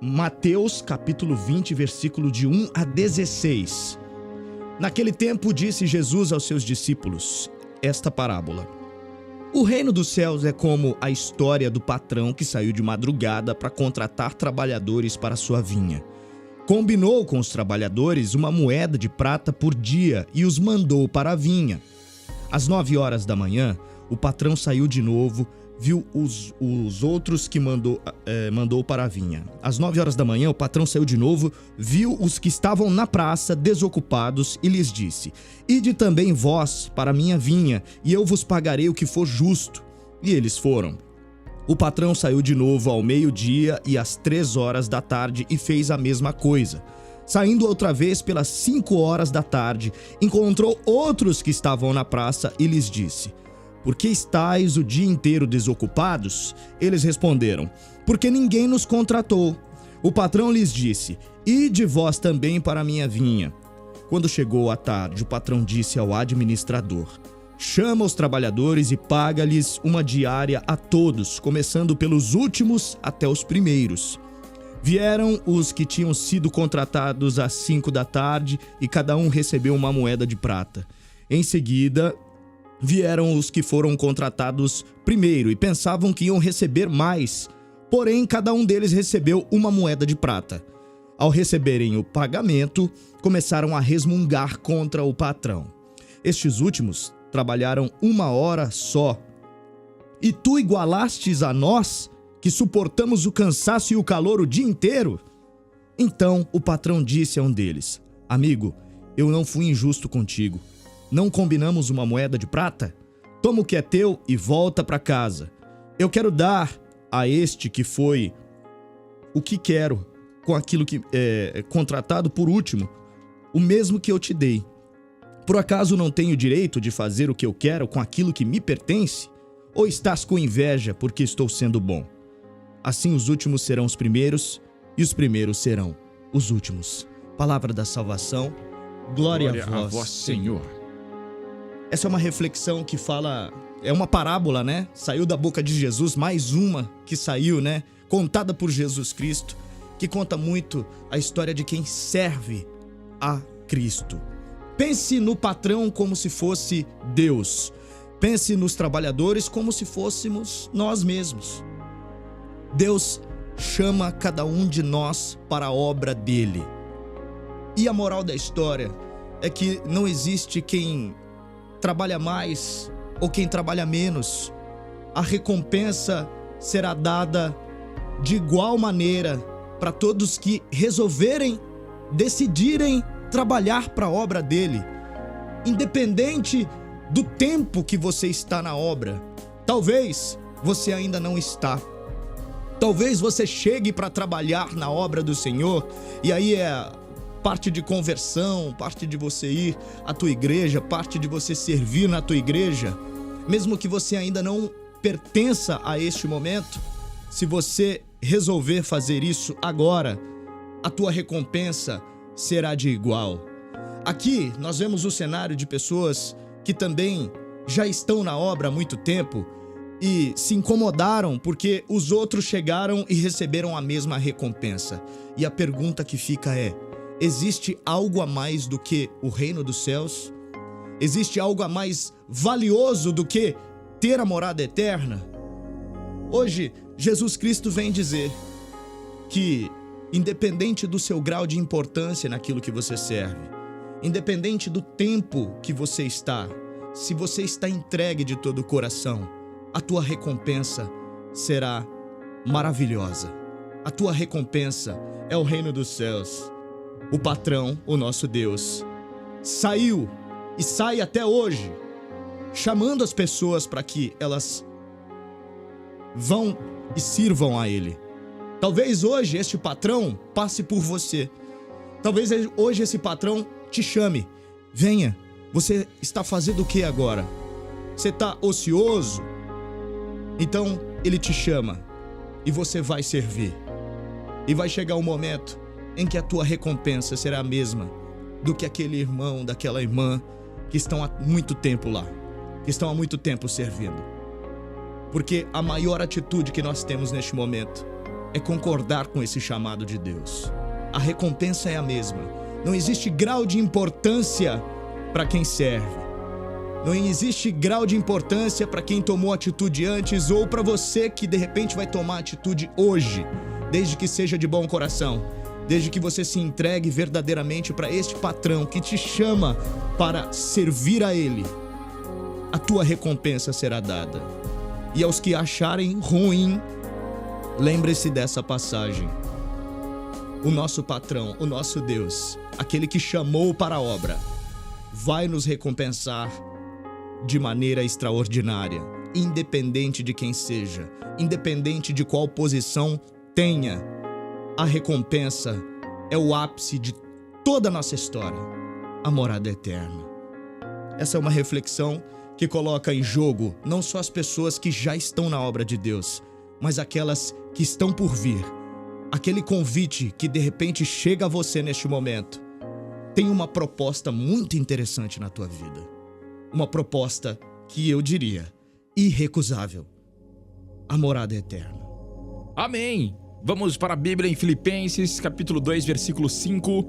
Mateus capítulo 20, versículo de 1 a 16. Naquele tempo disse Jesus aos seus discípulos esta parábola: O reino dos céus é como a história do patrão que saiu de madrugada para contratar trabalhadores para sua vinha. Combinou com os trabalhadores uma moeda de prata por dia e os mandou para a vinha. Às 9 horas da manhã, o patrão saiu de novo, viu os outros que mandou para a vinha. Às 9 horas da manhã, o patrão saiu de novo, viu os que estavam na praça desocupados e lhes disse: Ide também vós para a minha vinha, e eu vos pagarei o que for justo. E eles foram. O patrão saiu de novo ao meio-dia e às 3 horas da tarde e fez a mesma coisa. Saindo outra vez pelas 5 horas da tarde, encontrou outros que estavam na praça e lhes disse: Por que estáis o dia inteiro desocupados? Eles responderam: Porque ninguém nos contratou. O patrão lhes disse: Ide vós também para a minha vinha. Quando chegou a tarde, o patrão disse ao administrador: Chama os trabalhadores e paga-lhes uma diária a todos, começando pelos últimos até os primeiros. Vieram os que tinham sido contratados às 5 da tarde e cada um recebeu uma moeda de prata. Em seguida, vieram os que foram contratados primeiro e pensavam que iam receber mais, porém cada um deles recebeu uma moeda de prata. Ao receberem o pagamento, começaram a resmungar contra o patrão. Estes últimos trabalharam 1 hora só. E tu igualastes a nós, que suportamos o cansaço e o calor o dia inteiro? Então o patrão disse a um deles: Amigo, eu não fui injusto contigo. Não combinamos uma moeda de prata? Toma o que é teu e volta para casa. Eu quero dar a este que foi o que quero, com aquilo que é contratado por último, o mesmo que eu te dei. Por acaso não tenho direito de fazer o que eu quero com aquilo que me pertence? Ou estás com inveja porque estou sendo bom? Assim os últimos serão os primeiros e os primeiros serão os últimos. Palavra da salvação. Glória a vós, Senhor. Essa é uma reflexão que fala, é uma parábola, né? Saiu da boca de Jesus, mais uma que saiu, né? Contada por Jesus Cristo, que conta muito a história de quem serve a Cristo. Pense no patrão como se fosse Deus. Pense nos trabalhadores como se fôssemos nós mesmos. Deus chama cada um de nós para a obra dele. E a moral da história é que não existe quem trabalha mais ou quem trabalha menos. A recompensa será dada de igual maneira para todos que resolverem, decidirem trabalhar para a obra dele. Independente do tempo que você está na obra. Talvez você ainda não está. Talvez você chegue para trabalhar na obra do Senhor e aí é parte de conversão, parte de você ir à tua igreja, parte de você servir na tua igreja. Mesmo que você ainda não pertença a este momento, se você resolver fazer isso agora, a tua recompensa será de igual. Aqui nós vemos o cenário de pessoas que também já estão na obra há muito tempo e se incomodaram porque os outros chegaram e receberam a mesma recompensa. E a pergunta que fica é: existe algo a mais do que o reino dos céus? Existe algo a mais valioso do que ter a morada eterna? Hoje, Jesus Cristo vem dizer que, independente do seu grau de importância naquilo que você serve, independente do tempo que você está, se você está entregue de todo o coração, a tua recompensa será maravilhosa. A tua recompensa é o reino dos céus. O patrão, o nosso Deus, saiu e sai até hoje, chamando as pessoas para que elas vão e sirvam a Ele. Talvez hoje este patrão passe por você. Talvez hoje esse patrão te chame. Venha, você está fazendo o que agora? Você está ocioso? Então ele te chama e você vai servir. E vai chegar um momento em que a tua recompensa será a mesma do que aquele irmão, daquela irmã que estão há muito tempo lá, que estão há muito tempo servindo. Porque a maior atitude que nós temos neste momento é concordar com esse chamado de Deus. A recompensa é a mesma. Não existe grau de importância para quem serve. Não existe grau de importância para quem tomou atitude antes ou para você que de repente vai tomar atitude hoje, desde que seja de bom coração, desde que você se entregue verdadeiramente para este patrão que te chama para servir a ele. A tua recompensa será dada. E aos que acharem ruim, lembre-se dessa passagem. O nosso patrão, o nosso Deus, aquele que chamou para a obra, vai nos recompensar de maneira extraordinária, independente de quem seja, independente de qual posição tenha. A recompensa é o ápice de toda a nossa história, a morada eterna. Essa é uma reflexão que coloca em jogo não só as pessoas que já estão na obra de Deus, mas aquelas que estão por vir. Aquele convite que de repente chega a você neste momento tem uma proposta muito interessante na tua vida. Uma proposta que eu diria irrecusável. A morada eterna. Amém! Vamos para a Bíblia em Filipenses, capítulo 2, versículo 5.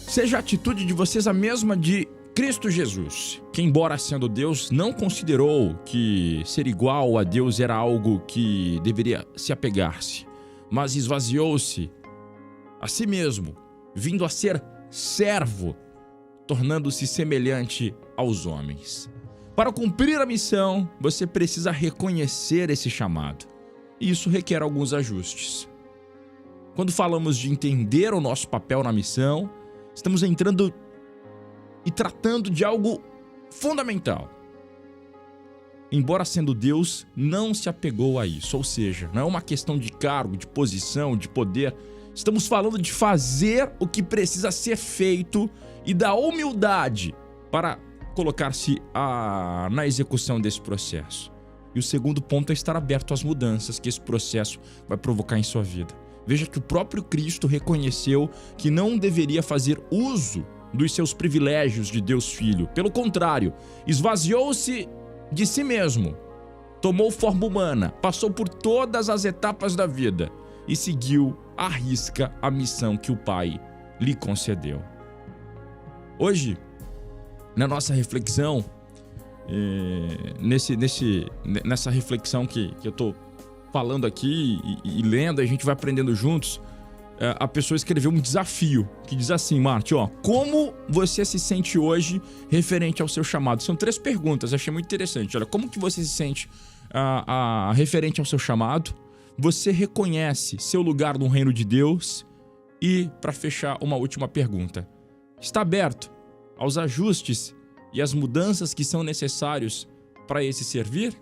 Seja a atitude de vocês a mesma de Cristo Jesus, que, embora sendo Deus, não considerou que ser igual a Deus era algo que deveria se apegar-se, mas esvaziou-se a si mesmo, vindo a ser servo, tornando-se semelhante aos homens. Para cumprir a missão, você precisa reconhecer esse chamado. E isso requer alguns ajustes. Quando falamos de entender o nosso papel na missão, estamos entrando e tratando de algo fundamental. Embora sendo Deus, não se apegou a isso. Ou seja, não é uma questão de cargo, de posição, de poder. Estamos falando de fazer o que precisa ser feito e da humildade para colocar-se na execução desse processo. E o segundo ponto é estar aberto às mudanças que esse processo vai provocar em sua vida. Veja que o próprio Cristo reconheceu que não deveria fazer uso dos seus privilégios de Deus Filho. Pelo contrário, esvaziou-se de si mesmo, tomou forma humana, passou por todas as etapas da vida e seguiu à risca a missão que o Pai lhe concedeu. Hoje, na nossa reflexão, nessa reflexão que eu estou falando aqui e lendo, a gente vai aprendendo juntos. A pessoa escreveu um desafio que diz assim: Marty, como você se sente hoje referente ao seu chamado? São 3 perguntas, achei muito interessante. Olha, como que você se sente referente ao seu chamado? Você reconhece seu lugar no reino de Deus? E, para fechar, uma última pergunta: está aberto aos ajustes e às mudanças que são necessários para esse servir?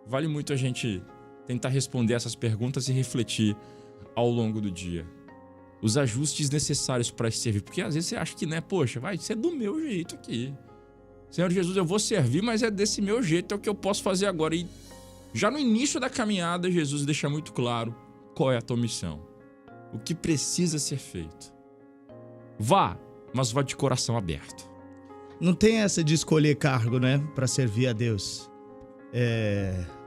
Vale muito a gente tentar responder essas perguntas e refletir ao longo do dia. Os ajustes necessários para esse servir. Porque às vezes você acha que, poxa, vai ser do meu jeito aqui. Senhor Jesus, eu vou servir, mas é desse meu jeito, é o que eu posso fazer agora. E já no início da caminhada, Jesus deixa muito claro qual é a tua missão. O que precisa ser feito. Vá, mas vá de coração aberto. Não tem essa de escolher cargo, para servir a Deus.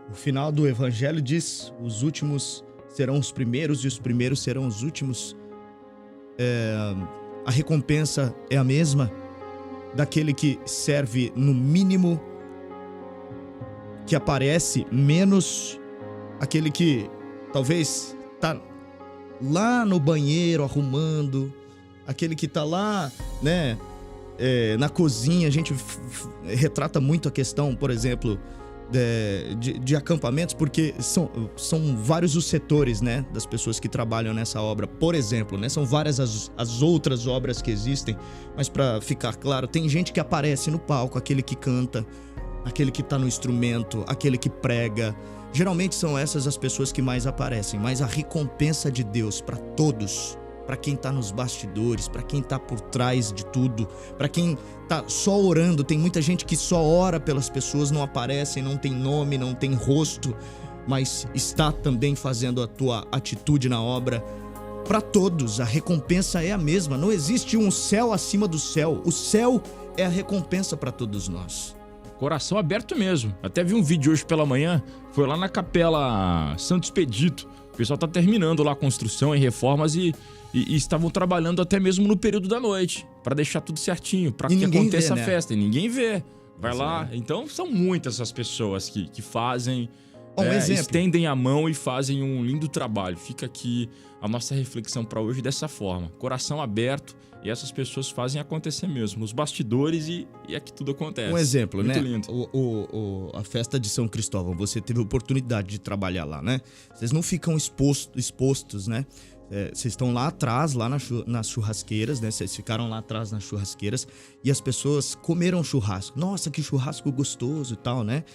O final do Evangelho diz: os últimos serão os primeiros e os primeiros serão os últimos. A recompensa é a mesma daquele que serve no mínimo, que aparece, menos aquele que talvez tá lá no banheiro arrumando, aquele que tá lá, na cozinha. A gente retrata muito a questão, por exemplo, de acampamentos, porque são vários os setores, das pessoas que trabalham nessa obra. Por exemplo, são várias as outras obras que existem, mas para ficar claro, tem gente que aparece no palco, aquele que canta, aquele que está no instrumento, aquele que prega. Geralmente são essas as pessoas que mais aparecem, mas a recompensa de Deus para todos, para quem está nos bastidores, para quem está por trás de tudo, para quem está só orando. Tem muita gente que só ora pelas pessoas, não aparecem, não tem nome, não tem rosto, mas está também fazendo a tua atitude na obra. Para todos, a recompensa é a mesma. Não existe um céu acima do céu. O céu é a recompensa para todos nós. Coração aberto mesmo. Até vi um vídeo hoje pela manhã, foi lá na Capela Santo Expedito. pessoal tá terminando lá a construção e reformas e estavam trabalhando até mesmo no período da noite, para deixar tudo certinho, para que aconteça a festa. E ninguém vê. Vai lá. Então, são muitas essas pessoas que fazem, estendem a mão e fazem um lindo trabalho. Fica aqui a nossa reflexão para hoje dessa forma. Coração aberto, e essas pessoas fazem acontecer mesmo, nos bastidores, e é que tudo acontece. Um exemplo, muito né? Lindo. A festa de São Cristóvão, você teve a oportunidade de trabalhar lá, né? Vocês não ficam expostos, né? Vocês estão lá atrás, lá nas churrasqueiras, né? Vocês ficaram lá atrás nas churrasqueiras e as pessoas comeram churrasco. Nossa, que churrasco gostoso e tal, né?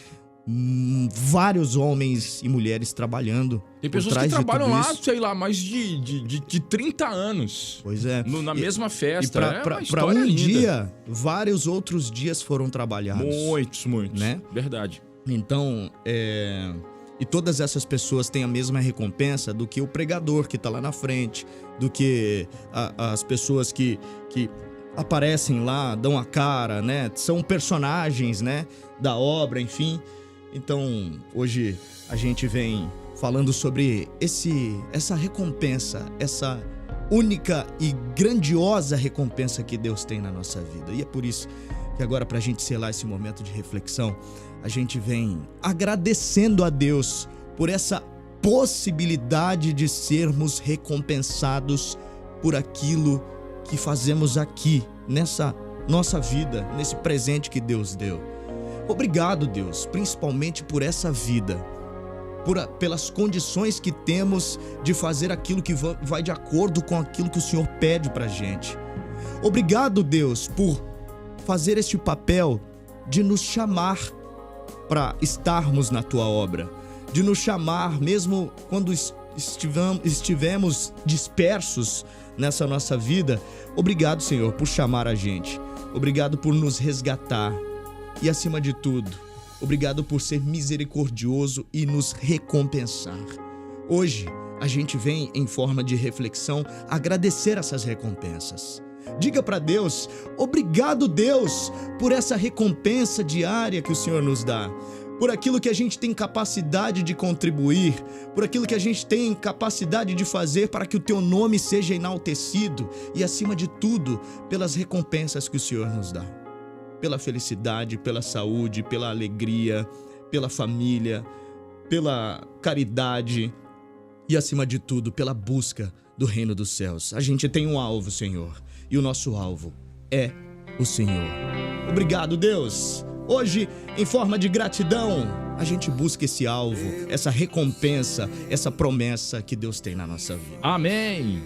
Vários homens e mulheres trabalhando. Tem pessoas que trabalham lá, sei lá, mais de 30 anos. Pois é. Na mesma festa. E pra um dia, vários outros dias foram trabalhados. Muitos. Né? Verdade. Então, e todas essas pessoas têm a mesma recompensa do que o pregador que tá lá na frente, do que as pessoas que aparecem lá, dão a cara, né? São personagens, né? Da obra, enfim. Então, hoje a gente vem falando sobre essa recompensa, essa única e grandiosa recompensa que Deus tem na nossa vida. E é por isso que agora, pra gente selar esse momento de reflexão, a gente vem agradecendo a Deus por essa possibilidade de sermos recompensados por aquilo que fazemos aqui, nessa nossa vida, nesse presente que Deus deu. Obrigado, Deus, principalmente por essa vida, pelas condições que temos de fazer aquilo que vai de acordo com aquilo que o Senhor pede pra gente. Obrigado, Deus, por fazer este papel de nos chamar para estarmos na Tua obra, de nos chamar mesmo quando estivemos dispersos nessa nossa vida. Obrigado, Senhor, por chamar a gente. Obrigado por nos resgatar. E, acima de tudo, obrigado por ser misericordioso e nos recompensar. Hoje, a gente vem, em forma de reflexão, agradecer essas recompensas. Diga para Deus: obrigado, Deus, por essa recompensa diária que o Senhor nos dá, por aquilo que a gente tem capacidade de contribuir, por aquilo que a gente tem capacidade de fazer para que o Teu nome seja enaltecido e, acima de tudo, pelas recompensas que o Senhor nos dá. Pela felicidade, pela saúde, pela alegria, pela família, pela caridade e, acima de tudo, pela busca do reino dos céus. A gente tem um alvo, Senhor, e o nosso alvo é o Senhor. Obrigado, Deus. Hoje, em forma de gratidão, a gente busca esse alvo, essa recompensa, essa promessa que Deus tem na nossa vida. Amém.